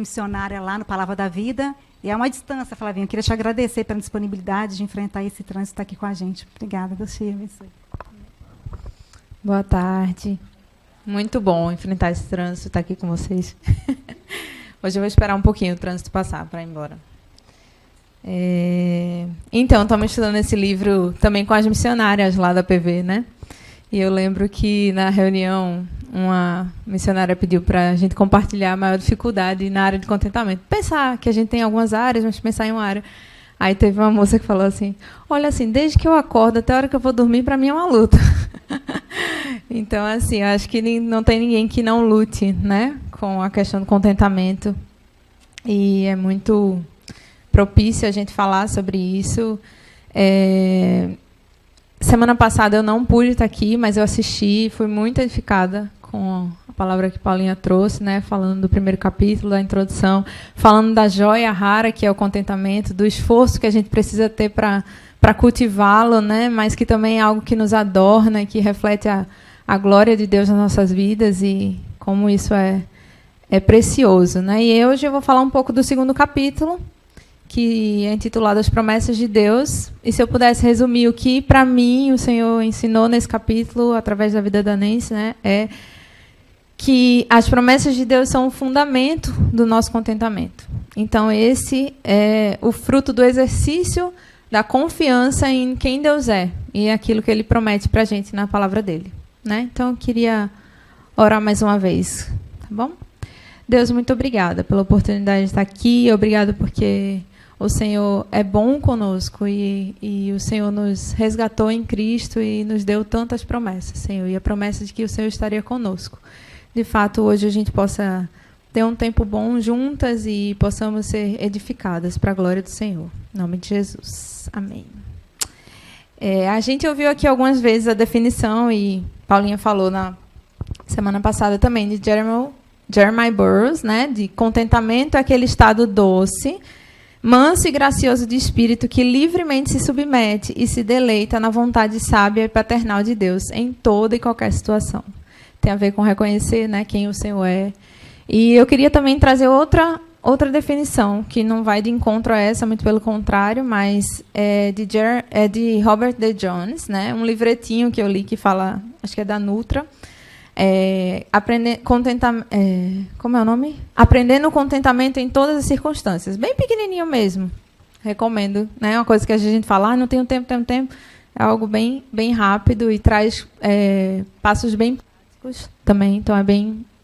missionária lá no Palavra da Vida. E é uma distância, Flavinha. Eu queria te agradecer pela disponibilidade de enfrentar esse trânsito e estar aqui com a gente. Obrigada, Deus te abençoe. Boa tarde. Muito bom enfrentar esse trânsito, estar aqui com vocês. Hoje eu vou esperar um pouquinho o trânsito passar para ir embora. Então, estamos estudando esse livro também com as missionárias lá da PV, né? E eu lembro que na reunião uma missionária pediu para a gente compartilhar a maior dificuldade na área de contentamento. Pensar que a gente tem algumas áreas, mas pensar em uma área. Aí teve uma moça que falou assim, olha, assim, desde que eu acordo até a hora que eu vou dormir, para mim é uma luta. Então, assim, eu acho que não tem ninguém que não lute, né, com a questão do contentamento. E é muito propício a gente falar sobre isso. Semana passada eu não pude estar aqui, mas eu assisti, fui muito edificada com a palavra que Paulinha trouxe, né, falando do primeiro capítulo, da introdução, falando da joia rara, que é o contentamento, do esforço que a gente precisa ter para cultivá-lo, né, mas que também é algo que nos adorna e que reflete a glória de Deus nas nossas vidas e como isso é precioso, né? E hoje eu vou falar um pouco do segundo capítulo, que é intitulado As Promessas de Deus. E se eu pudesse resumir o que, para mim, o Senhor ensinou nesse capítulo, através da vida da Nancy, né, é que as promessas de Deus são o fundamento do nosso contentamento. Então, esse é o fruto do exercício da confiança em quem Deus é e aquilo que Ele promete para a gente na palavra dEle, né? Então, eu queria orar mais uma vez, tá bom? Deus, muito obrigada pela oportunidade de estar aqui. Obrigada porque o Senhor é bom conosco e o Senhor nos resgatou em Cristo e nos deu tantas promessas, Senhor. E a promessa de que o Senhor estaria conosco. De fato, hoje a gente possa ter um tempo bom juntas e possamos ser edificadas para a glória do Senhor. Em nome de Jesus. Amém. A gente ouviu aqui algumas vezes a definição, e Paulinha falou na semana passada também, de Jeremiah Burroughs, né, de contentamento é aquele estado doce, manso e gracioso de espírito que livremente se submete e se deleita na vontade sábia e paternal de Deus em toda e qualquer situação. Tem a ver com reconhecer, né, quem o Senhor é. E eu queria também trazer outra definição, que não vai de encontro a essa, muito pelo contrário, mas é de Robert D. Jones, né, um livretinho que eu li que fala, acho que é da Nutra, como é o nome? Aprendendo o contentamento em todas as circunstâncias. Bem pequenininho mesmo. Recomendo. Né? Uma coisa que a gente fala, não tenho tempo. É algo bem, bem rápido e traz passos bem práticos também. Então, é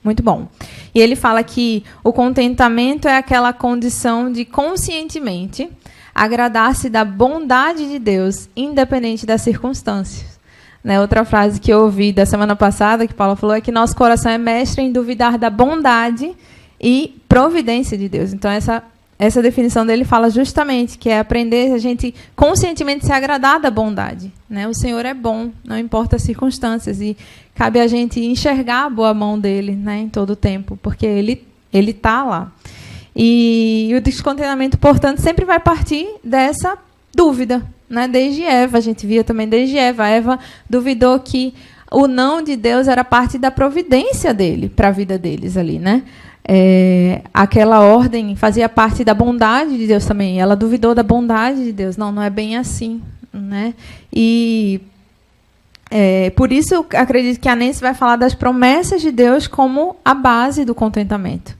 muito bom. E ele fala que o contentamento é aquela condição de conscientemente agradar-se da bondade de Deus, independente das circunstâncias. Né, outra frase que eu ouvi da semana passada, que Paulo falou, é que nosso coração é mestre em duvidar da bondade e providência de Deus. Então, essa definição dele fala justamente que é aprender a gente conscientemente se agradar da bondade. Né? O Senhor é bom, não importa as circunstâncias, e cabe a gente enxergar a boa mão dele, né, em todo o tempo, porque ele está lá. E o descontentamento, portanto, sempre vai partir dessa dúvida. Né? Desde Eva, a gente via também desde Eva. Eva duvidou que o não de Deus era parte da providência dele para a vida deles ali, né? Aquela ordem fazia parte da bondade de Deus também. Ela duvidou da bondade de Deus. Não é bem assim, né? E por isso eu acredito que a Nancy vai falar das promessas de Deus como a base do contentamento.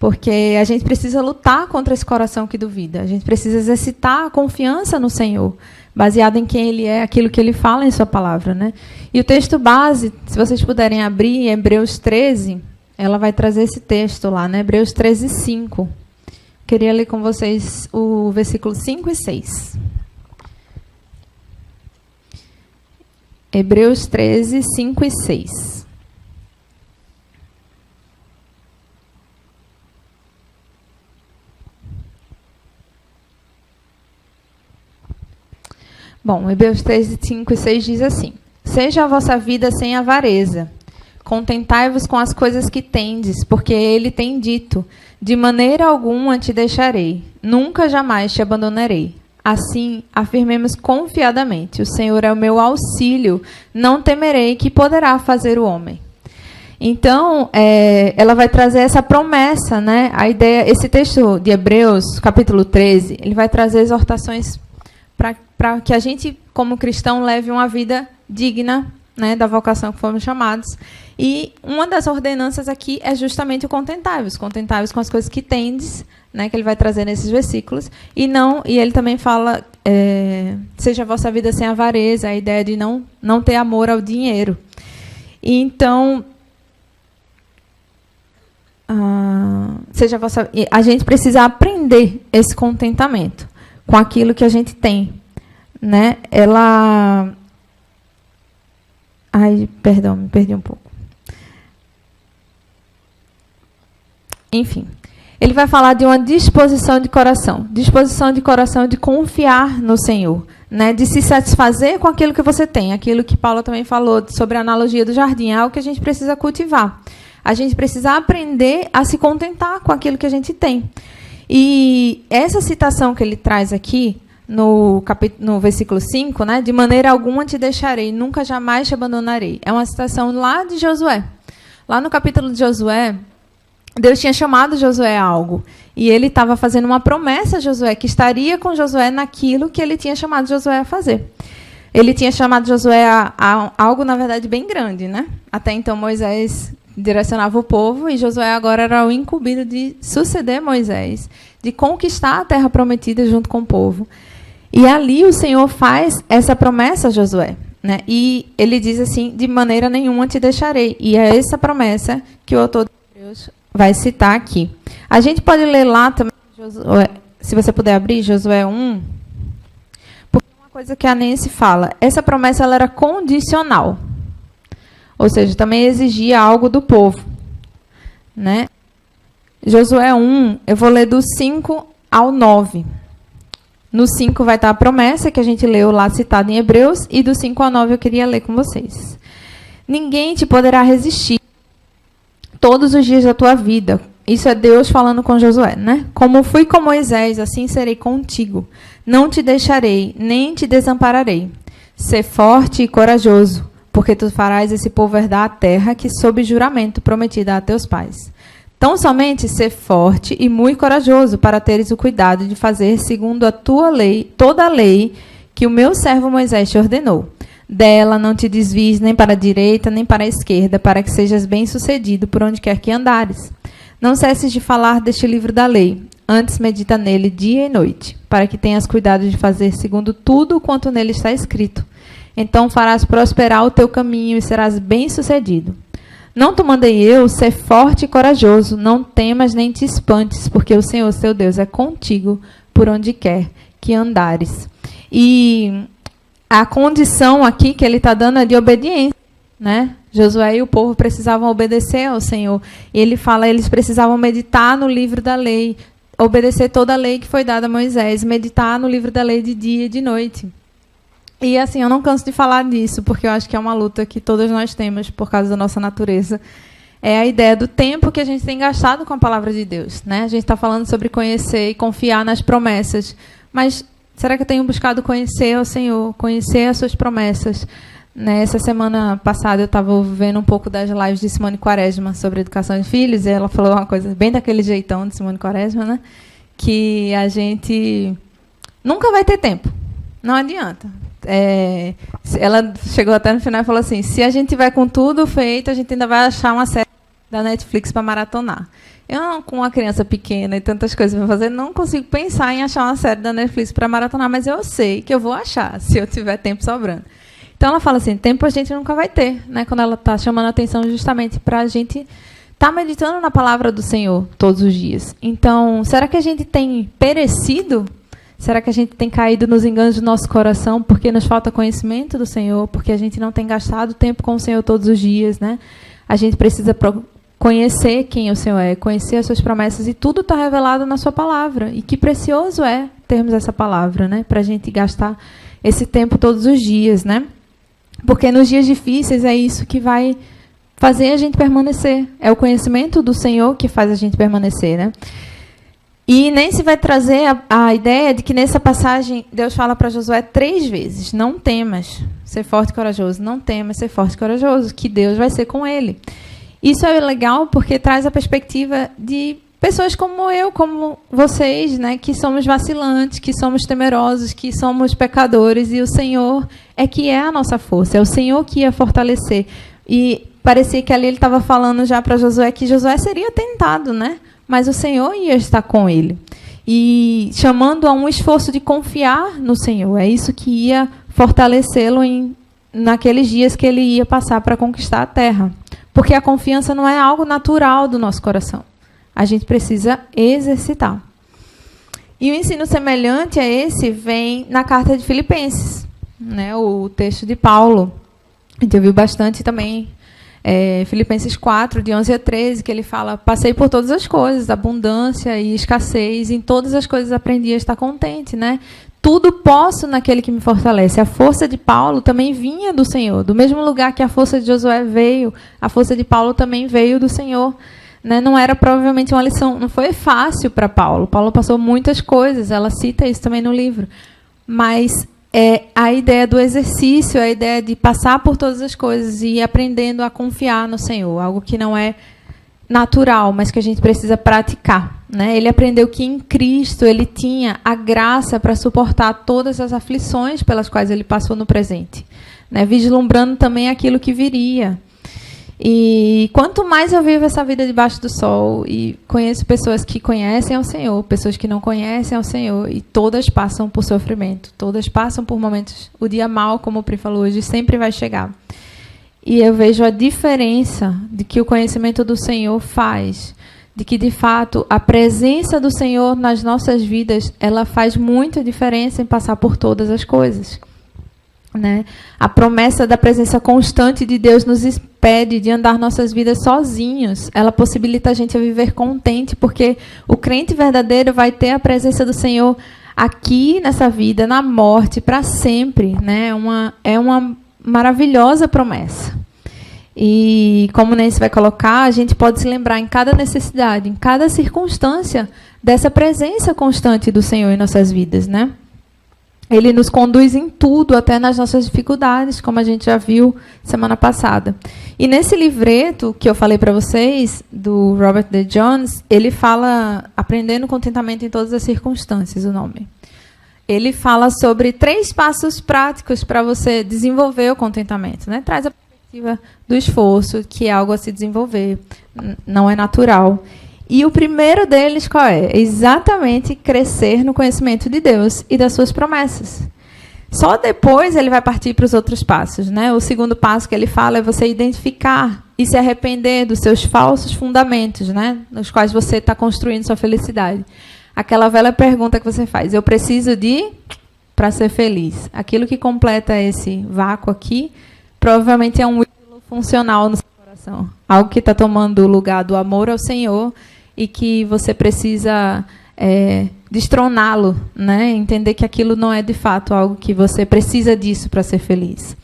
Porque a gente precisa lutar contra esse coração que duvida. A gente precisa exercitar a confiança no Senhor, baseado em quem Ele é, aquilo que Ele fala em sua palavra. Né? E o texto base, se vocês puderem abrir, em Hebreus 13, ela vai trazer esse texto lá, né? Hebreus 13, 5. Queria ler com vocês o versículo 5 e 6. Hebreus 13, 5 e 6. Bom, Hebreus 13, 5 e 6 diz assim: seja a vossa vida sem avareza, contentai-vos com as coisas que tendes, porque ele tem dito, de maneira alguma te deixarei, nunca jamais te abandonarei. Assim, afirmemos confiadamente, o Senhor é o meu auxílio, não temerei que poderá fazer o homem. Então, ela vai trazer essa promessa, né? A ideia, esse texto de Hebreus, capítulo 13, ele vai trazer exortações para que a gente, como cristão, leve uma vida digna, né, da vocação que fomos chamados. E uma das ordenanças aqui é justamente o contentáveis com as coisas que tendes, né, que ele vai trazer nesses versículos. E ele também fala, seja a vossa vida sem avareza, a ideia de não ter amor ao dinheiro. E então, a gente precisa aprender esse contentamento com aquilo que a gente tem, né? Perdão, me perdi um pouco. Enfim, ele vai falar de uma disposição de coração de confiar no Senhor, né? De se satisfazer com aquilo que você tem, aquilo que Paulo também falou sobre a analogia do jardim, é algo que a gente precisa cultivar. A gente precisa aprender a se contentar com aquilo que a gente tem. E essa citação que ele traz aqui, no versículo 5, né, de maneira alguma te deixarei, nunca jamais te abandonarei. É uma citação lá de Josué. Lá no capítulo de Josué, Deus tinha chamado Josué a algo. E ele estava fazendo uma promessa a Josué, que estaria com Josué naquilo que ele tinha chamado Josué a fazer. Ele tinha chamado Josué a algo, na verdade, bem grande, né? Até então, Moisés direcionava o povo, e Josué agora era o incumbido de suceder Moisés, de conquistar a terra prometida junto com o povo. E ali o Senhor faz essa promessa a Josué, né? E ele diz assim, de maneira nenhuma te deixarei. E é essa promessa que o autor de Deus vai citar aqui. A gente pode ler lá também, Josué, se você puder abrir, Josué 1, porque uma coisa que a Nancy fala, essa promessa ela era condicional. Ou seja, também exigia algo do povo, né? Josué 1, eu vou ler do 5 ao 9. No 5 vai estar a promessa que a gente leu lá citada em Hebreus, e do 5 ao 9 eu queria ler com vocês. Ninguém te poderá resistir todos os dias da tua vida. Isso é Deus falando com Josué, né? Como fui com Moisés, assim serei contigo. Não te deixarei, nem te desampararei. Sê forte e corajoso, porque tu farás esse povo herdar a terra que, sob juramento, prometida a teus pais. Tão somente ser forte e muito corajoso, para teres o cuidado de fazer segundo a tua lei, toda a lei que o meu servo Moisés te ordenou. Dela não te desvies nem para a direita, nem para a esquerda, para que sejas bem-sucedido por onde quer que andares. Não cesses de falar deste livro da lei, antes medita nele dia e noite, para que tenhas cuidado de fazer segundo tudo quanto nele está escrito. Então farás prosperar o teu caminho e serás bem-sucedido. Não te mandei eu ser forte e corajoso, não temas nem te espantes, porque o Senhor, teu Deus, é contigo por onde quer que andares. E a condição aqui que ele está dando é de obediência, né? Josué e o povo precisavam obedecer ao Senhor. E ele fala, eles precisavam meditar no livro da lei, obedecer toda a lei que foi dada a Moisés, meditar no livro da lei de dia e de noite. E assim, eu não canso de falar disso, porque eu acho que é uma luta que todos nós temos por causa da nossa natureza. É a ideia do tempo que a gente tem gastado com a palavra de Deus, né? A gente está falando sobre conhecer e confiar nas promessas. Mas será que eu tenho buscado conhecer o Senhor, conhecer as suas promessas? Nessa semana passada eu estava vendo um pouco das lives de Simone Quaresma sobre educação de filhos, e ela falou uma coisa bem daquele jeitão de Simone Quaresma, né? Que a gente nunca vai ter tempo. Não adianta. Ela chegou até no final e falou assim, se a gente tiver com tudo feito, a gente ainda vai achar uma série da Netflix para maratonar. Eu, com uma criança pequena e tantas coisas para fazer, não consigo pensar em achar uma série da Netflix para maratonar, mas eu sei que eu vou achar, se eu tiver tempo sobrando. Então, ela fala assim, tempo a gente nunca vai ter, né? Quando ela está chamando a atenção justamente para a gente estar meditando na palavra do Senhor todos os dias. Então, será que a gente tem perecido? Será que a gente tem caído nos enganos do nosso coração porque nos falta conhecimento do Senhor, porque a gente não tem gastado tempo com o Senhor todos os dias, né? A gente precisa conhecer quem o Senhor é, conhecer as suas promessas, e tudo está revelado na sua palavra. E que precioso é termos essa palavra, né? Para a gente gastar esse tempo todos os dias, né? Porque nos dias difíceis é isso que vai fazer a gente permanecer. É o conhecimento do Senhor que faz a gente permanecer, né? E Nancy vai trazer a ideia de que nessa passagem Deus fala para Josué 3 vezes, não temas, ser forte e corajoso, não temas, ser forte e corajoso, que Deus vai ser com ele. Isso é legal porque traz a perspectiva de pessoas como eu, como vocês, né, que somos vacilantes, que somos temerosos, que somos pecadores, e o Senhor que é a nossa força, é o Senhor que ia fortalecer. E parecia que ali ele estava falando já para Josué que Josué seria tentado, né? Mas o Senhor ia estar com ele. E chamando a um esforço de confiar no Senhor. É isso que ia fortalecê-lo naqueles dias que ele ia passar para conquistar a terra. Porque a confiança não é algo natural do nosso coração. A gente precisa exercitar. E o ensino semelhante a esse vem na carta de Filipenses, né? O texto de Paulo. A gente ouviu bastante também, Filipenses 4, de 11 a 13, que ele fala: passei por todas as coisas, abundância e escassez, em todas as coisas aprendi a estar contente, né? Tudo posso naquele que me fortalece. A força de Paulo também vinha do Senhor. Do mesmo lugar que a força de Josué veio, a força de Paulo também veio do Senhor. Né? Não era provavelmente uma lição, não foi fácil para Paulo. Paulo passou muitas coisas, ela cita isso também no livro. Mas a ideia do exercício, a ideia de passar por todas as coisas e ir aprendendo a confiar no Senhor. Algo que não é natural, mas que a gente precisa praticar. Né? Ele aprendeu que em Cristo ele tinha a graça para suportar todas as aflições pelas quais ele passou no presente, né? Vislumbrando também aquilo que viria. E quanto mais eu vivo essa vida debaixo do sol e conheço pessoas que conhecem ao Senhor, pessoas que não conhecem ao Senhor, e todas passam por sofrimento, todas passam por momentos. O dia mau, como o Pri falou hoje, sempre vai chegar. E eu vejo a diferença de que o conhecimento do Senhor faz, de que, de fato, a presença do Senhor nas nossas vidas, ela faz muita diferença em passar por todas as coisas. Né? A promessa da presença constante de Deus nos impede de andar nossas vidas sozinhos. Ela possibilita a gente a viver contente, porque o crente verdadeiro vai ter a presença do Senhor aqui nessa vida, na morte, para sempre. Né? É uma maravilhosa promessa. E, como Nancy vai colocar, a gente pode se lembrar em cada necessidade, em cada circunstância, dessa presença constante do Senhor em nossas vidas, né? Ele nos conduz em tudo, até nas nossas dificuldades, como a gente já viu semana passada. E nesse livreto que eu falei para vocês, do Robert D. Jones, ele fala Aprendendo Contentamento em Todas as Circunstâncias, o nome. Ele fala sobre 3 passos práticos para você desenvolver o contentamento, né? Traz a perspectiva do esforço, que é algo a se desenvolver, não é natural. E o primeiro deles qual é? Exatamente crescer no conhecimento de Deus e das suas promessas. Só depois ele vai partir para os outros passos, né? O segundo passo que ele fala é você identificar e se arrepender dos seus falsos fundamentos, né? Nos quais você está construindo sua felicidade. Aquela velha pergunta que você faz: eu preciso de para ser feliz. Aquilo que completa esse vácuo aqui provavelmente é um ídolo funcional no seu coração. Algo que está tomando o lugar do amor ao Senhor e que você precisa destroná-lo, né? Entender que aquilo não é de fato algo que você precisa disso para ser feliz.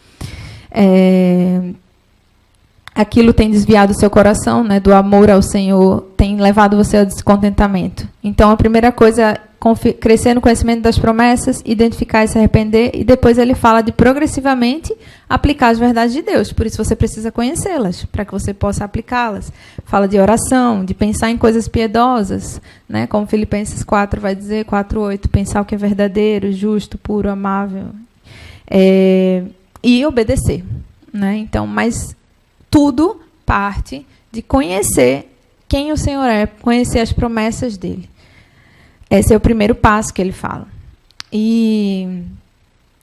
Aquilo tem desviado o seu coração, né, do amor ao Senhor, tem levado você ao descontentamento. Então, a primeira coisa é crescer no conhecimento das promessas, identificar e se arrepender, e depois ele fala de progressivamente aplicar as verdades de Deus. Por isso você precisa conhecê-las, para que você possa aplicá-las. Fala de oração, de pensar em coisas piedosas, né, como Filipenses 4 vai dizer, 4:8, pensar o que é verdadeiro, justo, puro, amável, e obedecer. Né? Então, mas tudo parte de conhecer quem o Senhor é, conhecer as promessas dele. Esse é o primeiro passo que ele fala. E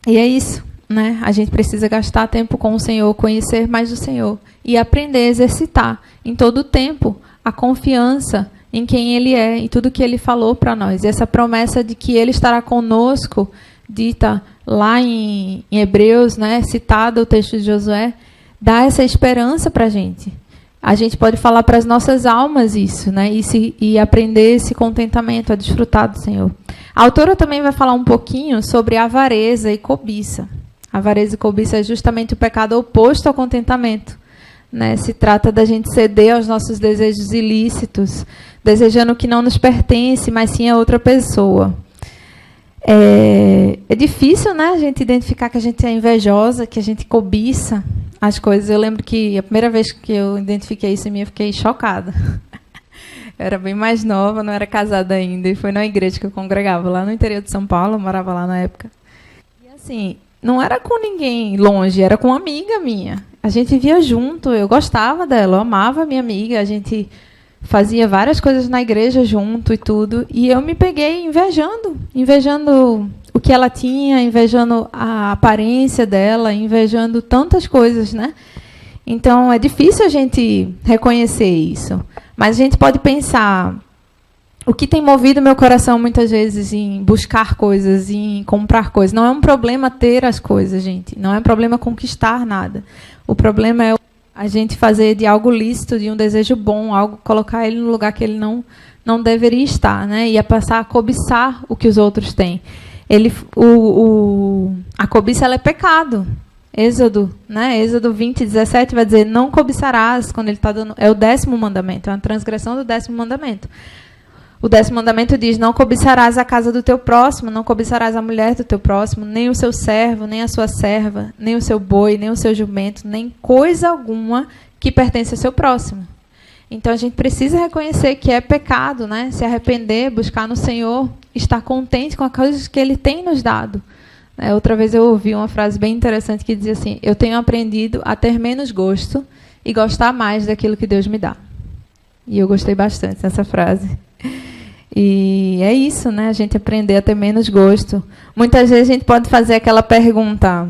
é isso, né? A gente precisa gastar tempo com o Senhor, conhecer mais o Senhor e aprender a exercitar em todo o tempo a confiança em quem Ele é e tudo que Ele falou para nós. E essa promessa de que Ele estará conosco, dita lá em Hebreus, né? Citada o texto de Josué, dá essa esperança para a gente. A gente pode falar para as nossas almas isso, né? E aprender esse contentamento, a desfrutar do Senhor. A autora também vai falar um pouquinho sobre avareza e cobiça. Avareza e cobiça é justamente o pecado oposto ao contentamento. Né? Se trata da gente ceder aos nossos desejos ilícitos, desejando o que não nos pertence, mas sim a outra pessoa. É difícil, né, a gente identificar que a gente é invejosa, que a gente cobiça as coisas. Eu lembro que a primeira vez que eu identifiquei isso em mim, eu fiquei chocada. Eu era bem mais nova, não era casada ainda, e foi na igreja que eu congregava, lá no interior de São Paulo, eu morava lá na época. E assim, não era com ninguém longe, era com uma amiga minha. A gente vivia junto, eu gostava dela, eu amava a minha amiga, a gente fazia várias coisas na igreja junto e tudo, e eu me peguei invejando o que ela tinha, invejando a aparência dela, invejando tantas coisas, né? Então, é difícil a gente reconhecer isso. Mas a gente pode pensar, o que tem movido meu coração muitas vezes em buscar coisas, em comprar coisas. Não é um problema ter as coisas, gente. Não é um problema conquistar nada. O problema é a gente fazer de algo lícito, de um desejo bom, algo, colocar ele no lugar que ele não deveria estar, né? E a passar a cobiçar o que os outros têm. A cobiça, ela é pecado. Êxodo 20, 17 vai dizer, não cobiçarás, quando ele está dando, é o 10º mandamento, é uma transgressão do 10º mandamento. O 10º mandamento diz, não cobiçarás a casa do teu próximo, não cobiçarás a mulher do teu próximo, nem o seu servo, nem a sua serva, nem o seu boi, nem o seu jumento, nem coisa alguma que pertence ao seu próximo. Então, a gente precisa reconhecer que é pecado, né? Se arrepender, buscar no Senhor, estar contente com as coisas que Ele tem nos dado. Outra vez eu ouvi uma frase bem interessante que dizia assim, eu tenho aprendido a ter menos gosto e gostar mais daquilo que Deus me dá. E eu gostei bastante dessa frase. E é isso, né? A gente aprender a ter menos gosto. Muitas vezes a gente pode fazer aquela pergunta,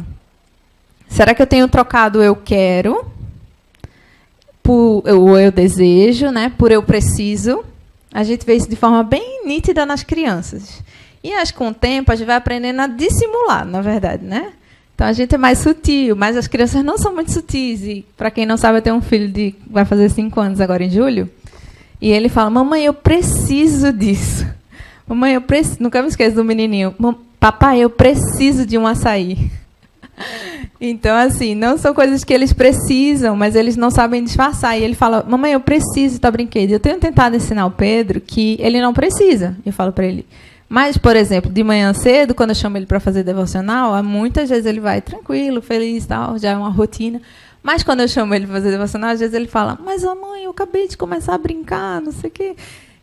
será que eu tenho trocado eu quero por eu desejo, né? Por eu preciso? A gente vê isso de forma bem nítida nas crianças. E acho que com o tempo a gente vai aprendendo a dissimular, na verdade, né? Então a gente é mais sutil, mas as crianças não são muito sutis. E para quem não sabe, eu tenho um filho que vai fazer 5 anos agora em julho. E ele fala, mamãe, eu preciso disso. Mamãe, eu preciso. Nunca me esqueço do menininho. Papai, eu preciso de um açaí. Então, assim, não são coisas que eles precisam, mas eles não sabem disfarçar. E ele fala, mamãe, eu preciso de brinquedo. Eu tenho tentado ensinar o Pedro que ele não precisa. Eu falo para ele. Mas, por exemplo, de manhã cedo, quando eu chamo ele para fazer devocional, muitas vezes ele vai tranquilo, feliz, tal, já é uma rotina. Mas quando eu chamo ele para fazer devocional, às vezes ele fala, mas, mãe, eu acabei de começar a brincar, não sei o quê.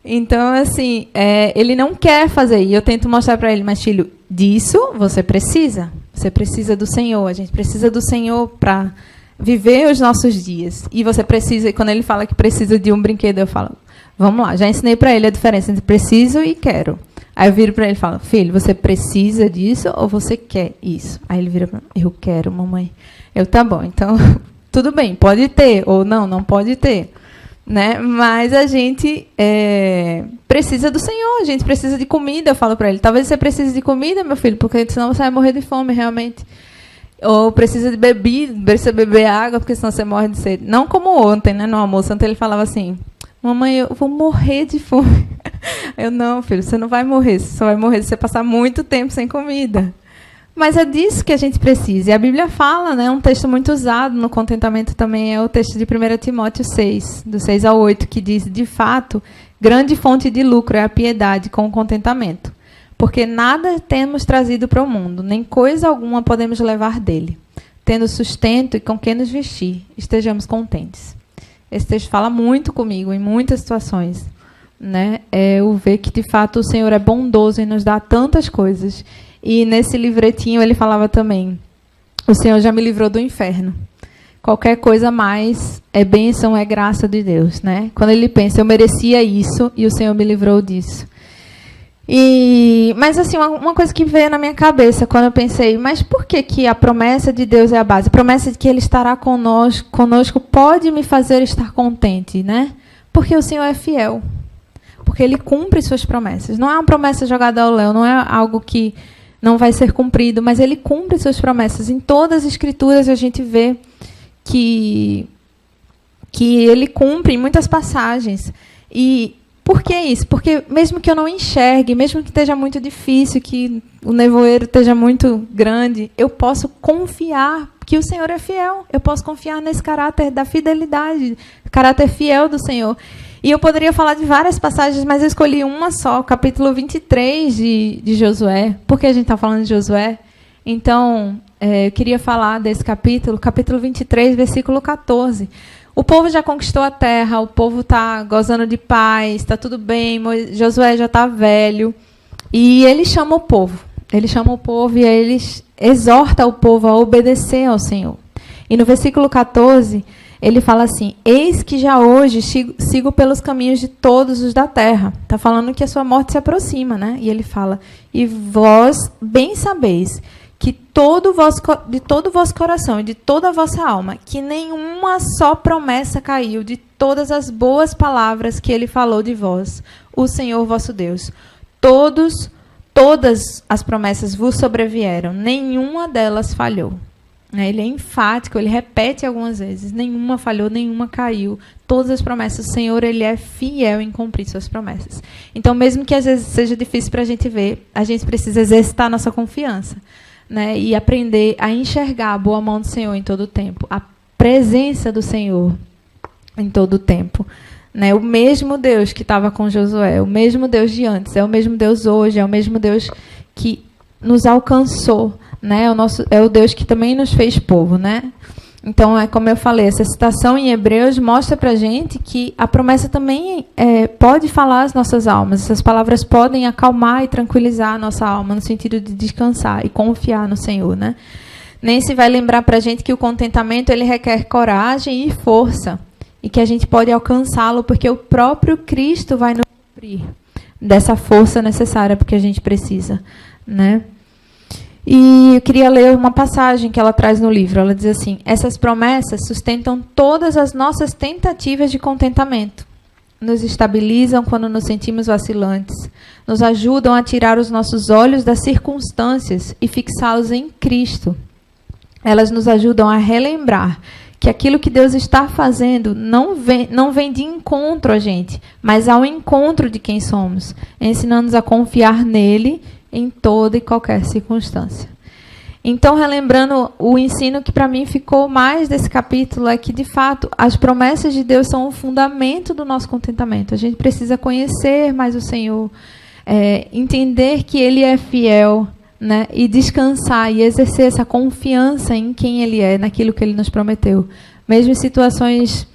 Então, assim, ele não quer fazer. E eu tento mostrar para ele, mas, filho, disso você precisa. Você precisa do Senhor. A gente precisa do Senhor para viver os nossos dias. E você precisa, e quando ele fala que precisa de um brinquedo, eu falo, vamos lá, já ensinei para ele a diferença entre preciso e quero. Aí eu viro para ele e falo, filho, você precisa disso ou você quer isso? Aí ele vira para mim, eu quero, mamãe. Eu, tá bom, então, tudo bem, pode ter, ou não pode ter. Né? Mas a gente precisa do Senhor, a gente precisa de comida, eu falo para ele. Talvez você precise de comida, meu filho, porque senão você vai morrer de fome, realmente. Ou precisa de precisa beber água, porque senão você morre de sede. Não como ontem, né, no almoço. Ontem ele falava assim, mamãe, eu vou morrer de fome. Eu, não, filho, você não vai morrer. Você só vai morrer se você passar muito tempo sem comida. Mas é disso que a gente precisa. E a Bíblia fala, né, um texto muito usado no contentamento também, é o texto de 1 Timóteo 6, do 6 ao 8, que diz, de fato, grande fonte de lucro é a piedade com o contentamento. Porque nada temos trazido para o mundo, nem coisa alguma podemos levar dele. Tendo sustento e com que nos vestir, estejamos contentes. Esse texto fala muito comigo em muitas situações. Né? Eu ver que, de fato, o Senhor é bondoso e nos dá tantas coisas. E nesse livretinho ele falava também, o Senhor já me livrou do inferno. Qualquer coisa mais é bênção, é graça de Deus. Né? Quando ele pensa, eu merecia isso e o Senhor me livrou disso. Mas assim, uma coisa que veio na minha cabeça quando eu pensei, mas por que a promessa de Deus é a base? A promessa de que Ele estará conosco pode me fazer estar contente, né? Porque o Senhor é fiel. Porque Ele cumpre suas promessas. Não é uma promessa jogada ao léu, não é algo que não vai ser cumprido, mas Ele cumpre suas promessas. Em todas as Escrituras a gente vê que Ele cumpre em muitas passagens. E por que isso? Porque mesmo que eu não enxergue, mesmo que esteja muito difícil, que o nevoeiro esteja muito grande, eu posso confiar que o Senhor é fiel. Eu posso confiar nesse caráter da fidelidade, caráter fiel do Senhor. E eu poderia falar de várias passagens, mas eu escolhi uma só, capítulo 23 de Josué. Por que a gente está falando de Josué? Então, eu queria falar desse capítulo 23, versículo 14. O povo já conquistou a terra, o povo está gozando de paz, está tudo bem, Josué já está velho. E ele chama o povo. Ele chama o povo e ele exorta o povo a obedecer ao Senhor. E no versículo 14, ele fala assim: eis que já hoje sigo pelos caminhos de todos os da terra. Está falando que a sua morte se aproxima, né? E ele fala: e vós bem sabeis que de todo o vosso coração e de toda a vossa alma, que nenhuma só promessa caiu de todas as boas palavras que ele falou de vós, o Senhor vosso Deus. Todas as promessas vos sobrevieram, nenhuma delas falhou. Ele é enfático, ele repete algumas vezes: nenhuma falhou, nenhuma caiu. Todas as promessas, o Senhor, ele é fiel em cumprir suas promessas. Então, mesmo que às vezes seja difícil para a gente ver, a gente precisa exercitar a nossa confiança, né? E aprender a enxergar a boa mão do Senhor em todo o tempo, a presença do Senhor em todo o tempo. Né? O mesmo Deus que estava com Josué, o mesmo Deus de antes, é o mesmo Deus hoje, é o mesmo Deus que nos alcançou, né? É o Deus que também nos fez povo, né? Então, como eu falei, essa citação em Hebreus mostra para a gente que a promessa também pode falar às nossas almas. Essas palavras podem acalmar e tranquilizar a nossa alma, no sentido de descansar e confiar no Senhor, né? Nem se vai lembrar para a gente que o contentamento ele requer coragem e força, e que a gente pode alcançá-lo porque o próprio Cristo vai nos suprir dessa força necessária porque a gente precisa, né? E eu queria ler uma passagem que ela traz no livro. Ela diz assim: essas promessas sustentam todas as nossas tentativas de contentamento. Nos estabilizam quando nos sentimos vacilantes. Nos ajudam a tirar os nossos olhos das circunstâncias e fixá-los em Cristo. Elas nos ajudam a relembrar que aquilo que Deus está fazendo não vem de encontro a gente, mas ao encontro de quem somos, ensinando-nos a confiar nele em toda e qualquer circunstância. Então, relembrando, o ensino que para mim ficou mais desse capítulo é que, de fato, as promessas de Deus são o fundamento do nosso contentamento. A gente precisa conhecer mais o Senhor, entender que Ele é fiel, né, e descansar e exercer essa confiança em quem Ele é, naquilo que Ele nos prometeu. Mesmo em situações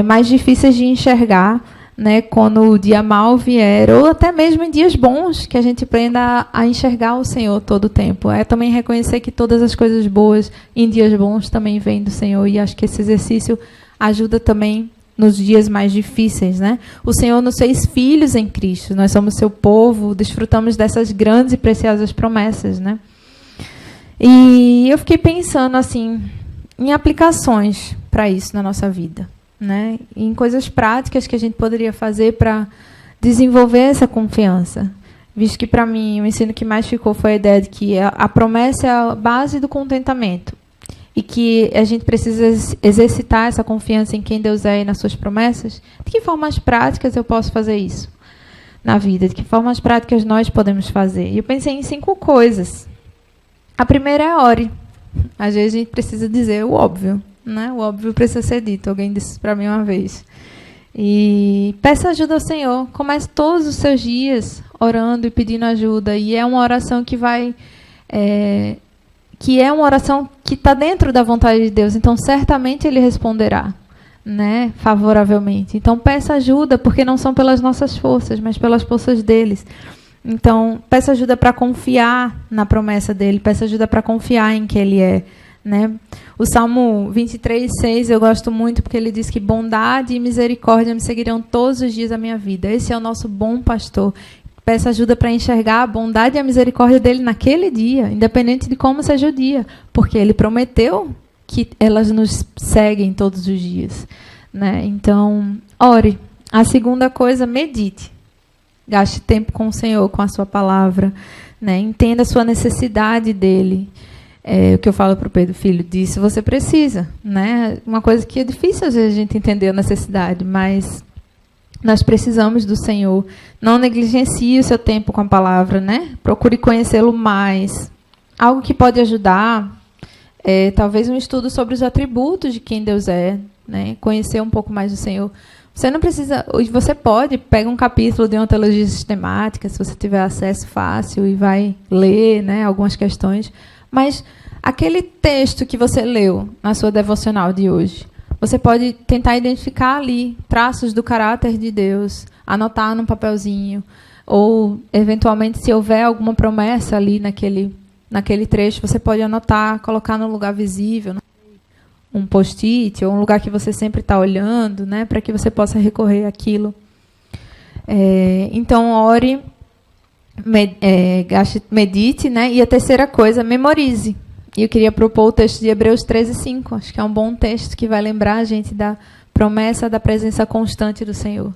mais difíceis de enxergar, né, quando o dia mal vier, ou até mesmo em dias bons, que a gente aprenda a enxergar o Senhor todo o tempo. É também reconhecer que todas as coisas boas em dias bons também vêm do Senhor, e acho que esse exercício ajuda também nos dias mais difíceis, né? O Senhor nos fez filhos em Cristo, nós somos seu povo, desfrutamos dessas grandes e preciosas promessas, né? E eu fiquei pensando assim em aplicações para isso na nossa vida, né? Em coisas práticas que a gente poderia fazer para desenvolver essa confiança. Visto que, para mim, o ensino que mais ficou foi a ideia de que a promessa é a base do contentamento e que a gente precisa exercitar essa confiança em quem Deus é e nas suas promessas. De que formas práticas eu posso fazer isso na vida? De que formas práticas nós podemos fazer? E eu pensei em 5 coisas. A primeira é ore. Às vezes a gente precisa dizer o óbvio, né? O óbvio precisa ser dito. Alguém disse isso para mim uma vez. E peça ajuda ao Senhor. Comece todos os seus dias orando e pedindo ajuda. E é uma oração que vai... que é uma oração que está dentro da vontade de Deus. Então, certamente Ele responderá, né, favoravelmente. Então, peça ajuda, porque não são pelas nossas forças, mas pelas forças deles. Então, peça ajuda para confiar na promessa dele. Peça ajuda para confiar em que Ele é, né? O Salmo 23:6 eu gosto muito, porque ele diz que bondade e misericórdia me seguirão todos os dias da minha vida. Esse é o nosso bom pastor. Peça ajuda para enxergar a bondade e a misericórdia dele naquele dia, independente de como seja o dia, porque ele prometeu que elas nos seguem todos os dias, né? Então, ore. A segunda coisa, medite. Gaste tempo com o Senhor, com a sua palavra, né? Entenda a sua necessidade dele. O que eu falo para o Pedro, filho, disso você precisa, né? Uma coisa que é difícil às vezes a gente entender a necessidade, mas nós precisamos do Senhor. Não negligencie o seu tempo com a palavra, né? Procure conhecê-lo mais. Algo que pode ajudar talvez um estudo sobre os atributos de quem Deus é, né? Conhecer um pouco mais do Senhor. Você não precisa, você pode, pega um capítulo de uma teologia sistemática, se você tiver acesso fácil, e vai ler, né, algumas questões, mas aquele texto que você leu na sua devocional de hoje, você pode tentar identificar ali traços do caráter de Deus, anotar num papelzinho, ou, eventualmente, se houver alguma promessa ali naquele trecho, você pode anotar, colocar num lugar visível, um post-it, ou um lugar que você sempre está olhando, né, para que você possa recorrer àquilo. Então, ore, medite, né, e a terceira coisa, memorize. E eu queria propor o texto de Hebreus 13:5. Acho que é um bom texto que vai lembrar a gente da promessa da presença constante do Senhor.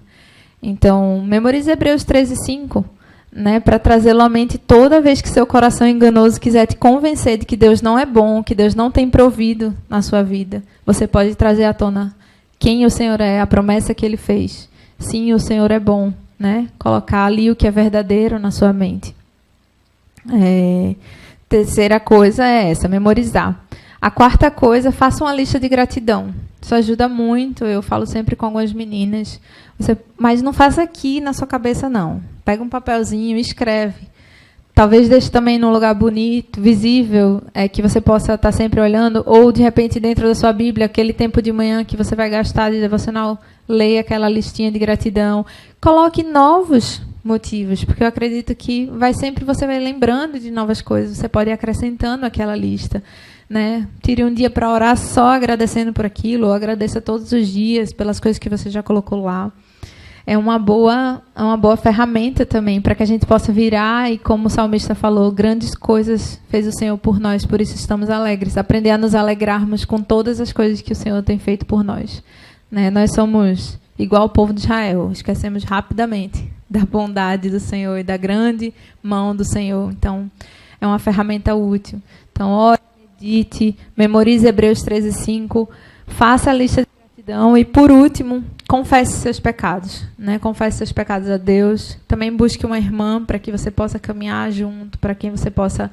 Então, memorize Hebreus 13:5, né, para trazê-lo à mente toda vez que seu coração enganoso quiser te convencer de que Deus não é bom, que Deus não tem provido na sua vida. Você pode trazer à tona quem o Senhor é, a promessa que Ele fez. Sim, o Senhor é bom, né? Colocar ali o que é verdadeiro na sua mente. Terceira coisa é essa, memorizar. A quarta coisa, faça uma lista de gratidão. Isso ajuda muito, eu falo sempre com algumas meninas. Mas não faça aqui na sua cabeça, não. Pega um papelzinho e escreve. Talvez deixe também num lugar bonito, visível, que você possa estar sempre olhando, ou, de repente, dentro da sua Bíblia, aquele tempo de manhã que você vai gastar de devocional, leia aquela listinha de gratidão. Coloque novos motivos, porque eu acredito que você vai lembrando de novas coisas, você pode ir acrescentando àquela lista, né? Tire um dia para orar só agradecendo por aquilo, ou agradeça todos os dias pelas coisas que você já colocou lá. É uma boa ferramenta também para que a gente possa virar e, como o salmista falou, grandes coisas fez o Senhor por nós, por isso estamos alegres. Aprender a nos alegrarmos com todas as coisas que o Senhor tem feito por nós, né? Nós somos igual o povo de Israel, esquecemos rapidamente da bondade do Senhor e da grande mão do Senhor. Então, é uma ferramenta útil. Então, ore, medite, memorize Hebreus 13:5, faça a lista de gratidão e, por último, confesse seus pecados, né? Confesse seus pecados a Deus. Também busque uma irmã para que você possa caminhar junto, para quem você possa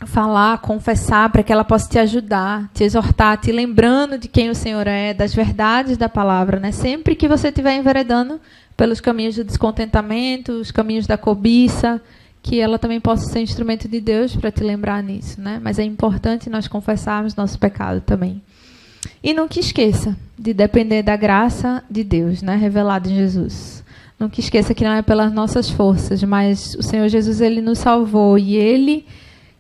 falar, confessar, para que ela possa te ajudar, te exortar, te lembrando de quem o Senhor é, das verdades da palavra, né? Sempre que você estiver enveredando pelos caminhos do descontentamento, os caminhos da cobiça, que ela também possa ser instrumento de Deus para te lembrar nisso, né? Mas é importante nós confessarmos nosso pecado também. E nunca esqueça de depender da graça de Deus, né, revelada em Jesus. Nunca esqueça que não é pelas nossas forças, mas o Senhor Jesus, Ele nos salvou e Ele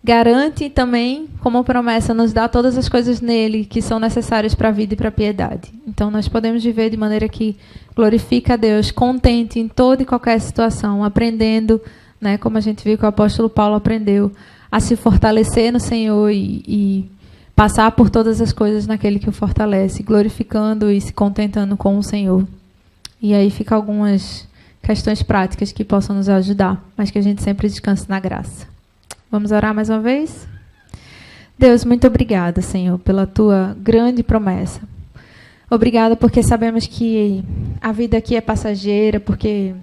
garante também, como promessa, nos dá todas as coisas nele que são necessárias para a vida e para a piedade. Então, nós podemos viver de maneira que glorifica a Deus, contente em toda e qualquer situação, aprendendo, né, como a gente viu que o apóstolo Paulo aprendeu, a se fortalecer no Senhor e passar por todas as coisas naquele que o fortalece, glorificando e se contentando com o Senhor. E aí fica algumas questões práticas que possam nos ajudar, mas que a gente sempre descanse na graça. Vamos orar mais uma vez? Deus, muito obrigada, Senhor, pela Tua grande promessa. Obrigada porque sabemos que a vida aqui é passageira, porque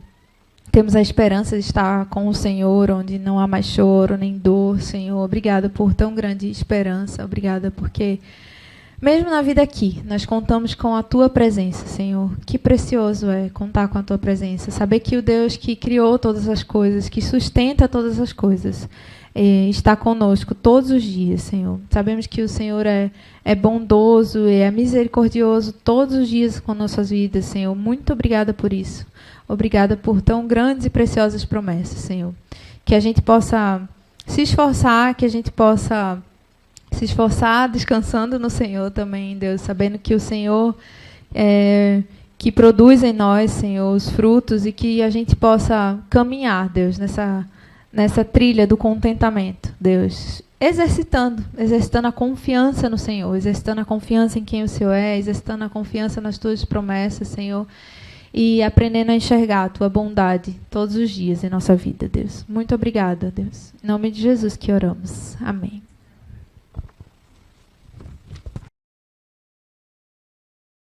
temos a esperança de estar com o Senhor, onde não há mais choro nem dor, Senhor. Obrigada por tão grande esperança. Obrigada porque, mesmo na vida aqui, nós contamos com a Tua presença, Senhor. Que precioso é contar com a Tua presença. Saber que o Deus que criou todas as coisas, que sustenta todas as coisas, está conosco todos os dias, Senhor. Sabemos que o Senhor é bondoso e é misericordioso todos os dias com nossas vidas, Senhor. Muito obrigada por isso. Obrigada por tão grandes e preciosas promessas, Senhor. Que a gente possa se esforçar, que a gente possa se esforçar descansando no Senhor também, Deus, sabendo que o Senhor que produz em nós, Senhor, os frutos e que a gente possa caminhar, Deus, nessa trilha do contentamento, Deus, exercitando a confiança no Senhor, exercitando a confiança em quem o Senhor é, exercitando a confiança nas Tuas promessas, Senhor, e aprendendo a enxergar a Tua bondade todos os dias em nossa vida, Deus. Muito obrigada, Deus. Em nome de Jesus que oramos. Amém.